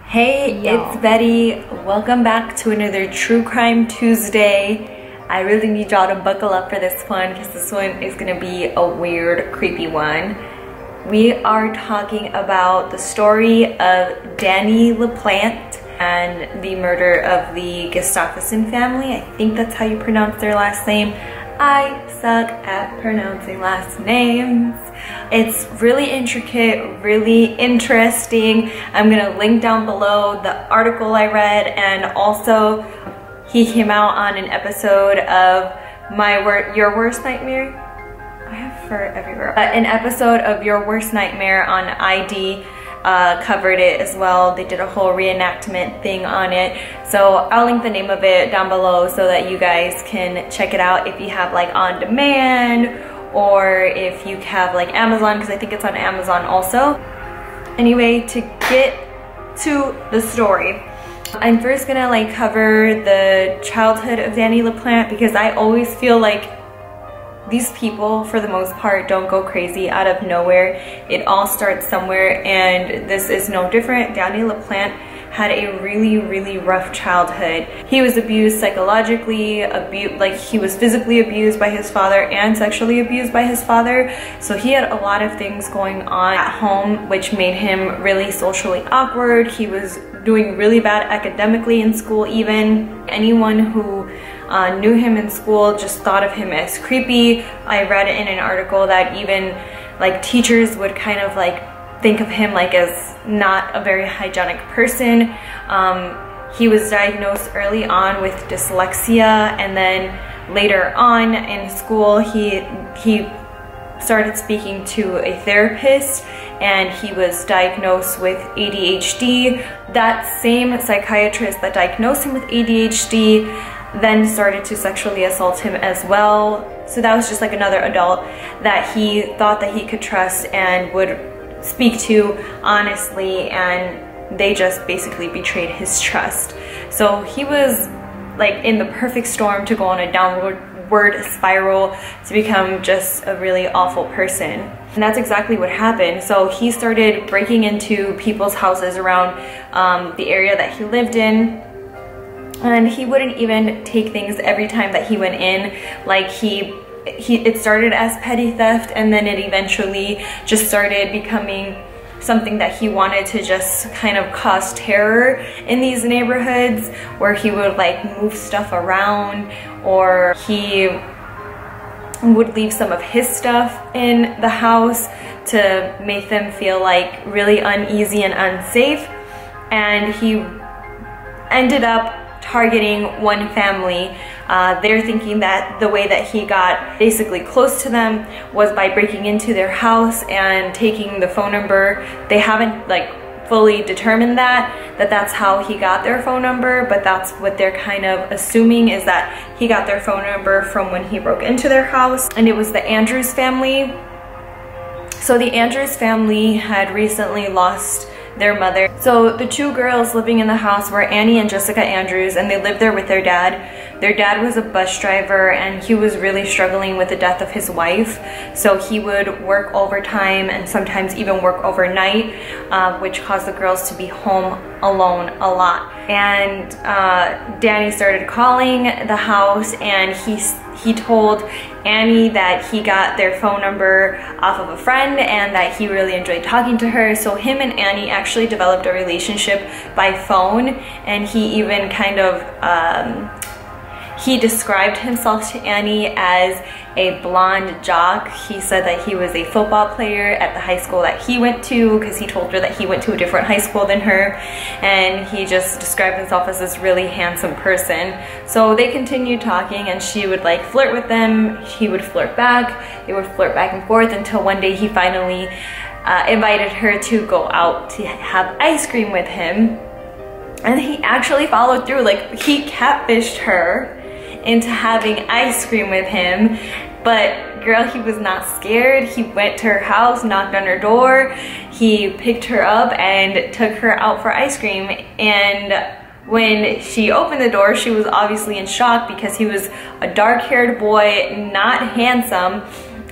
Hey, it's Betty. Welcome back to another True Crime Tuesday. I really need y'all to buckle up for this one because this one is gonna be a weird, creepy one. We are talking about the story of Danny LaPlante and the murder of the Gustafson family. I think that's how you pronounce their last name. I suck at pronouncing last names. It's really intricate, really interesting. I'm gonna link down below the article I read, and also he came out on an episode of Your Worst Nightmare. I have fur everywhere. An episode of Your Worst Nightmare on ID covered it as well. They did a whole reenactment thing on it. So I'll link the name of it down below so that you guys can check it out if you have like on demand, or if you have like Amazon, because I think it's on Amazon also. Anyway, to get to the story, I'm first gonna like cover the childhood of Danny LaPlante, because I always feel like these people, for the most part, don't go crazy out of nowhere. It all starts somewhere, and this is no different. Danny LaPlante had a really rough childhood. He was abused psychologically, he was physically abused by his father and sexually abused by his father. So he had a lot of things going on at home, which made him really socially awkward. He was doing really bad academically in school even. Anyone who knew him in school just thought of him as creepy. I read in an article that even like teachers would kind of like think of him like as not a very hygienic person. He was diagnosed early on with dyslexia, and then later on in school he started speaking to a therapist, and he was diagnosed with ADHD. That same psychiatrist that diagnosed him with ADHD then started to sexually assault him as well. So that was just like another adult that he thought that he could trust and would speak to honestly, and they just basically betrayed his trust. So he was like in the perfect storm to go on a downward spiral to become just a really awful person. And that's exactly what happened. So he started breaking into people's houses around the area that he lived in, and he wouldn't even take things every time that he went in. Like it started as petty theft, and then it eventually just started becoming something that he wanted to just kind of cause terror in these neighborhoods, where he would like move stuff around, or he would leave some of his stuff in the house to make them feel like really uneasy and unsafe. And he ended up targeting one family. They're thinking that the way that he got basically close to them was by breaking into their house and taking the phone number. They haven't like fully determined that's how he got their phone number, but that's what they're kind of assuming, is that he got their phone number from when he broke into their house. And it was the Andrews family. So the Andrews family had recently lost their mother. So the two girls living in the house were Annie and Jessica Andrews, and they lived there with their dad. Their dad was a bus driver, and he was really struggling with the death of his wife. So he would work overtime and sometimes even work overnight, which caused the girls to be home alone a lot. And Danny started calling the house, and he told Annie that he got their phone number off of a friend and that he really enjoyed talking to her. So him and Annie actually developed a relationship by phone, and he even kind of he described himself to Annie as a blonde jock. He said that he was a football player at the high school that he went to, because he told her that he went to a different high school than her, and he just described himself as this really handsome person. So they continued talking, and she would like flirt with them, he would flirt back, they would flirt back and forth, until one day he finally invited her to go out to have ice cream with him. And he actually followed through. Like, he catfished her into having ice cream with him. But girl, he was not scared. He went to her house, knocked on her door, he picked her up and took her out for ice cream. And when she opened the door, she was obviously in shock, because he was a dark-haired boy, not handsome,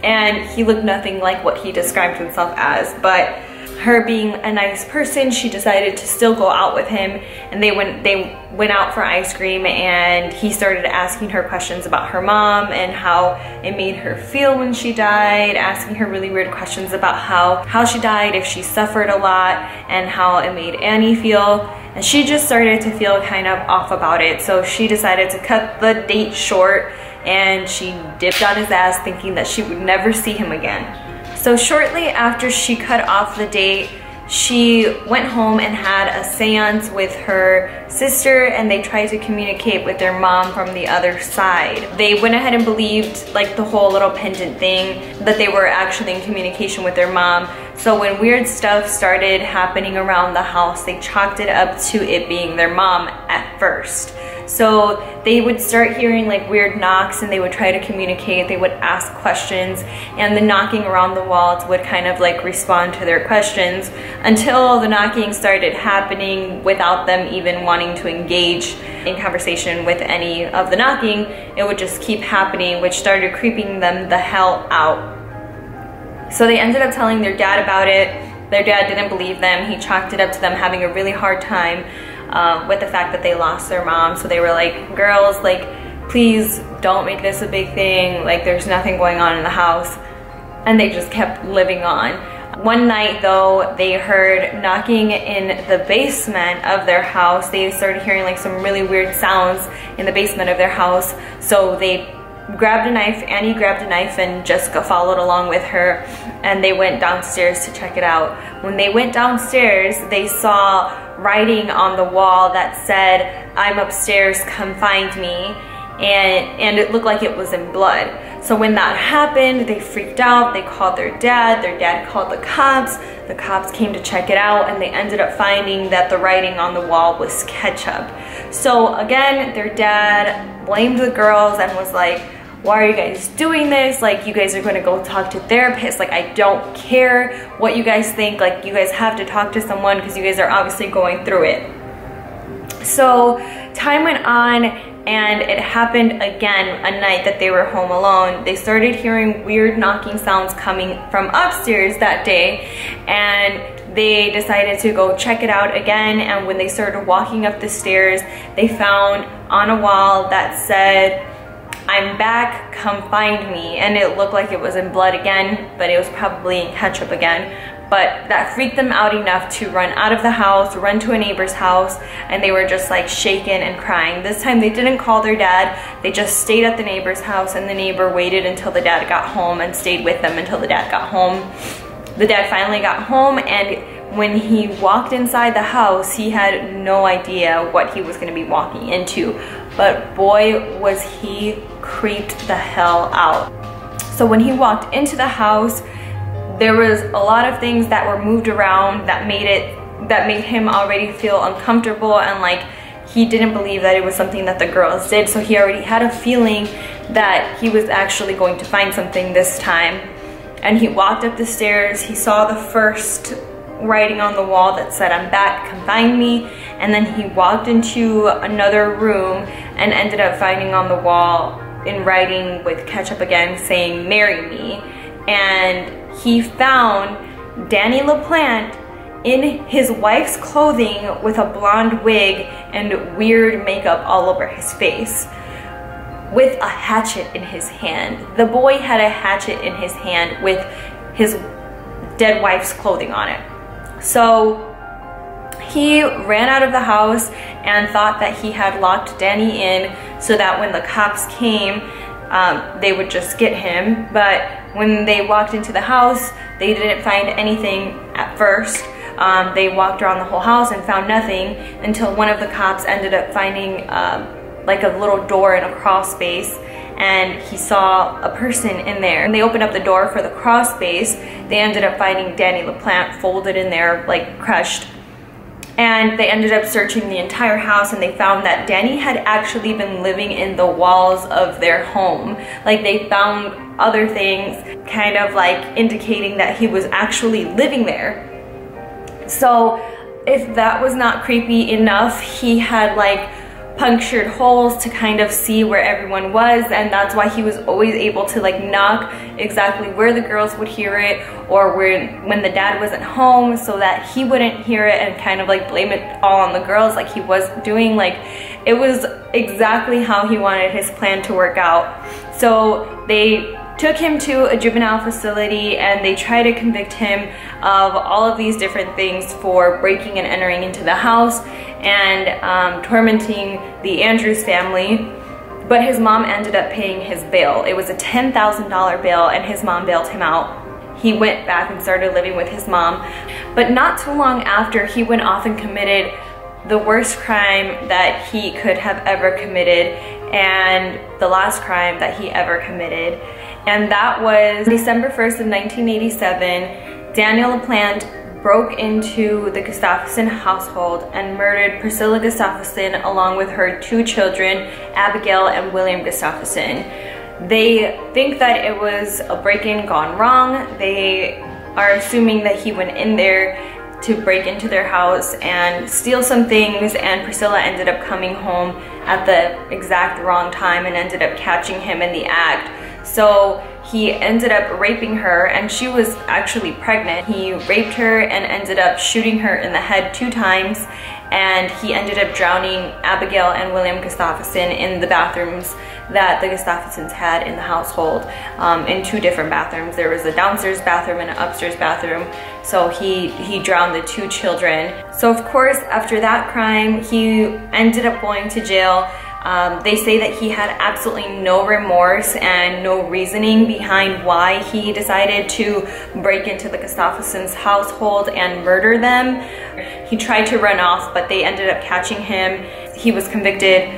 and he looked nothing like what he described himself as. But her being a nice person, she decided to still go out with him, and they went out for ice cream, and he started asking her questions about her mom and how it made her feel when she died, asking her really weird questions about how she died, if she suffered a lot, and how it made Annie feel. And she just started to feel kind of off about it, so she decided to cut the date short, and she dipped on his ass thinking that she would never see him again. So shortly after she cut off the date, she went home and had a seance with her sister, and they tried to communicate with their mom from the other side. They went ahead and believed, like, the whole little pendant thing, that they were actually in communication with their mom. So when weird stuff started happening around the house, they chalked it up to it being their mom at first. So they would start hearing like weird knocks, and they would try to communicate, they would ask questions, and the knocking around the walls would kind of like respond to their questions, until the knocking started happening without them even wanting to engage in conversation with any of the knocking. It would just keep happening, which started creeping them the hell out. So they ended up telling their dad about it. Their dad didn't believe them. He chalked it up to them having a really hard time with the fact that they lost their mom. So they were like, girls, like, please don't make this a big thing. Like, there's nothing going on in the house. And they just kept living on. One night though, they heard knocking in the basement of their house. They started hearing like some really weird sounds in the basement of their house. So they grabbed a knife, Annie grabbed a knife, and Jessica followed along with her, and they went downstairs to check it out. When they went downstairs, they saw writing on the wall that said, "I'm upstairs, come find me," and it looked like it was in blood. So when that happened, they freaked out, they called their dad called the cops came to check it out, and they ended up finding that the writing on the wall was ketchup. So again, their dad blamed the girls and was like, why are you guys doing this? Like, you guys are gonna go talk to therapists. Like, I don't care what you guys think. Like, you guys have to talk to someone because you guys are obviously going through it. So time went on, and it happened again a night that they were home alone. They started hearing weird knocking sounds coming from upstairs that day, and they decided to go check it out again. And when they started walking up the stairs, they found on a wall that said, "I'm back, come find me." And it looked like it was in blood again, but it was probably in ketchup again. But that freaked them out enough to run out of the house, run to a neighbor's house, and they were just like shaken and crying. This time they didn't call their dad, they just stayed at the neighbor's house, and the neighbor waited until the dad got home and stayed with them until the dad got home. The dad finally got home, and when he walked inside the house, he had no idea what he was going to be walking into. But boy, was he creeped the hell out. So when he walked into the house, there was a lot of things that were moved around that made him already feel uncomfortable, and like he didn't believe that it was something that the girls did. So he already had a feeling that he was actually going to find something this time. And he walked up the stairs, he saw the first writing on the wall that said, "I'm back, come find me." And then he walked into another room and ended up finding on the wall in writing with ketchup again saying, "Marry me." And he found Danny LaPlante in his wife's clothing with a blonde wig and weird makeup all over his face, with a hatchet in his hand. The boy had a hatchet in his hand with his dead wife's clothing on it. So he ran out of the house and thought that he had locked Danny in so that when the cops came, they would just get him. But when they walked into the house, they didn't find anything at first. They walked around the whole house and found nothing until one of the cops ended up finding like a little door in a crawl space, and he saw a person in there. And they opened up the door for the crawl space. They ended up finding Danny LaPlante folded in there, like crushed. And they ended up searching the entire house, and they found that Danny had actually been living in the walls of their home. Like, they found other things kind of like indicating that he was actually living there. So if that was not creepy enough, he had like punctured holes to kind of see where everyone was, and that's why he was always able to like knock exactly where the girls would hear it, or when the dad wasn't home, so that he wouldn't hear it and kind of like blame it all on the girls like he was doing. Like, it was exactly how he wanted his plan to work out. So they took him to a juvenile facility and they tried to convict him of all of these different things for breaking and entering into the house and tormenting the Andrews family. But his mom ended up paying his bail. It was a $10,000 bail, and his mom bailed him out. He went back and started living with his mom. But not too long after, he went off and committed the worst crime that he could have ever committed, and the last crime that he ever committed. And that was December 1st of 1987. Daniel LaPlante broke into the Gustafson household and murdered Priscilla Gustafson along with her 2 children, Abigail and William Gustafson. They think that it was a break-in gone wrong. They are assuming that he went in there to break into their house and steal some things, and Priscilla ended up coming home at the exact wrong time and ended up catching him in the act. So he ended up raping her, and she was actually pregnant. He raped her and ended up shooting her in the head 2 times, and he ended up drowning Abigail and William Gustafson in the bathrooms that the Gustafsons had in the household, in 2 different bathrooms. There was a downstairs bathroom and an upstairs bathroom. So he drowned the 2 children. So of course, after that crime, he ended up going to jail. They say that he had absolutely no remorse and no reasoning behind why he decided to break into the Gustafsons' household and murder them. He tried to run off, but they ended up catching him. He was convicted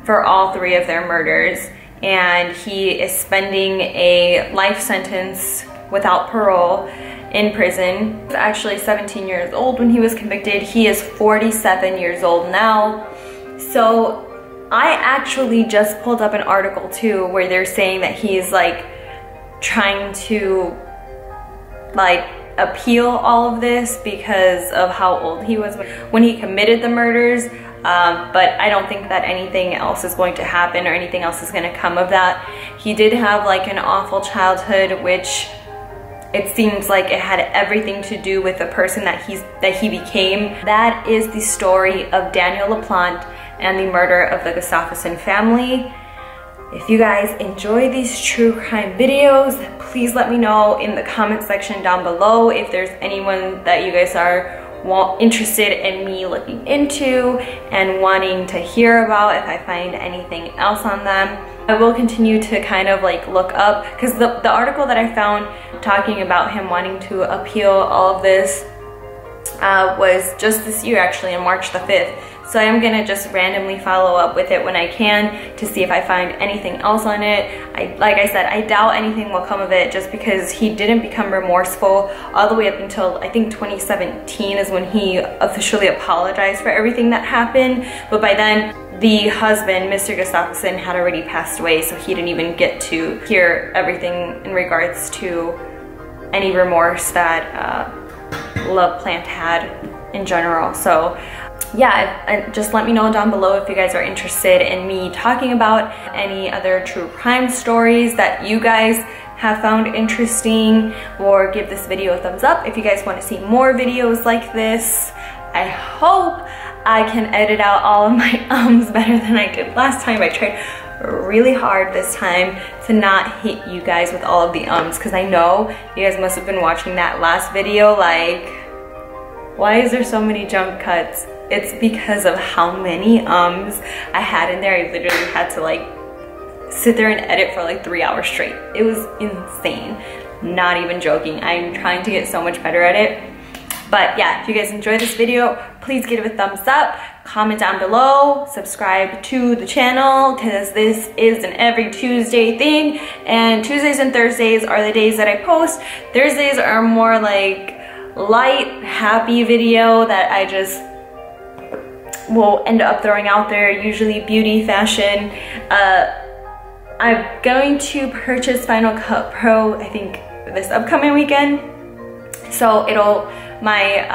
for all 3 of their murders, and he is spending a life sentence without parole in prison. He was actually 17 years old when he was convicted. He is 47 years old now. So I actually just pulled up an article too where they're saying that he's like trying to like appeal all of this because of how old he was when he committed the murders. But I don't think that anything else is going to happen or anything else is going to come of that. He did have like an awful childhood, which it seems like it had everything to do with the person that he became. That is the story of Daniel LaPlante and the murder of the Gustafson family. If you guys enjoy these true crime videos, please let me know in the comment section down below if there's anyone that you guys are interested in me looking into and wanting to hear about, if I find anything else on them. I will continue to kind of like look up, because the article that I found talking about him wanting to appeal all of this was just this year, actually, on March the 5th. So I'm gonna just randomly follow up with it when I can to see if I find anything else on it. Like I said, I doubt anything will come of it, just because he didn't become remorseful all the way up until I think 2017 is when he officially apologized for everything that happened. But by then, the husband, Mr. Gustafson, had already passed away, so he didn't even get to hear everything in regards to any remorse that LaPlante had in general. So yeah, just let me know down below if you guys are interested in me talking about any other true crime stories that you guys have found interesting, or give this video a thumbs up if you guys want to see more videos like this. I hope I can edit out all of my ums better than I did last time. I tried really hard this time to not hit you guys with all of the ums, because I know you guys must have been watching that last video like, why is there so many jump cuts? It's because of how many ums I had in there. I literally had to like sit there and edit for like 3 hours straight. It was insane. Not even joking. I'm trying to get so much better at it. But yeah, if you guys enjoyed this video, please give it a thumbs up, comment down below, subscribe to the channel, because this is an every Tuesday thing, and Tuesdays and Thursdays are the days that I post. Thursdays are more like light, happy video that I just will end up throwing out there, usually beauty, fashion. I'm going to purchase Final Cut Pro, I think, this upcoming weekend. So my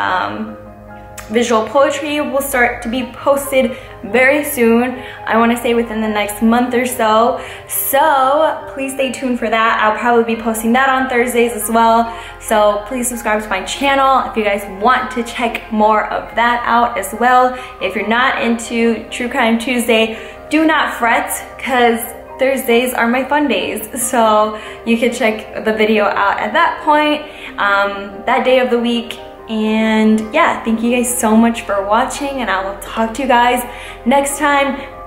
visual poetry will start to be posted very soon. I want to say within the next month or so. So please stay tuned for that. I'll probably be posting that on Thursdays as well. So please subscribe to my channel if you guys want to check more of that out as well. If you're not into True Crime Tuesday, do not fret, because Thursdays are my fun days. So you can check the video out at that point, that day of the week. And yeah, thank you guys so much for watching, and I will talk to you guys next time.